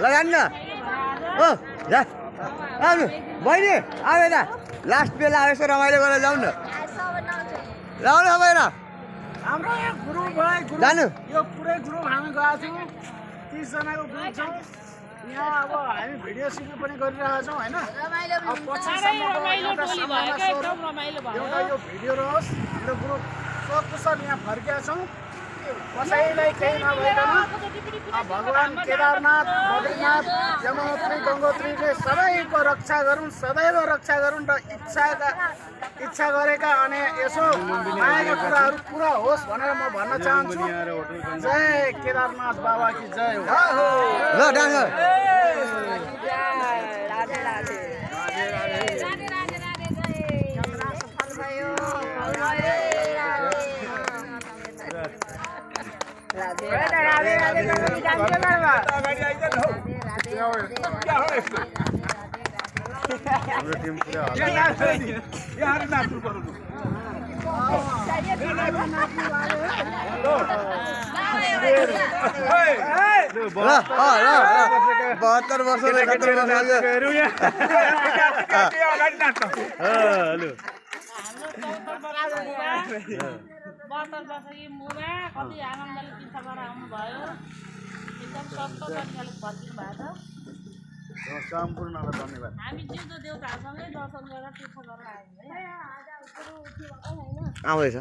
लगानी न ओ जा आउनु बहिनी आऊ यता लास्ट बेला यसो रमाइलो गरेर जाउँ न जाऊ न भएर हाम्रो यहाँ ग्रुप भयो ग्रुप जानु यो पुरै ग्रुप हामी गएको छौँ 30 जनाको ग्रुप छौँ यहाँ अब हामी भिडियो सिडियो पनि गरिरहेका छौँ हैन अब पछिसम्म एउटा यो भिडियो रहोस् हाम्रो ग्रुप सकुशल यहाँ फर्केका छौँ कसैलाई केही नभइकन भगवान केदारनाथ बद्रीनाथ यमुनोत्री गङ्गोत्रीले सबैको रक्षा गरून् सदैव रक्षा गरून् र इच्छा गरेका अनि यसो मागेका कुराहरू पुरा होस् भनेर म भन्न चाहन्छु जय केदारनाथ बाबा की जय हो ल डान्स हाम्रो टिम पुरा बहत्तर वर्ष 71 वर्ष मुरा कति आनन्दले चिन्ता गरेर आउनुभयो एकदम सस्तो तरिकाले फर्किनु भएको छ सम्पूर्णलाई धन्यवाद हामी जिउँदो देउताहरूसँगै दर्शन गरेर तीर्थ गरेर आयौँ है आउँदैछ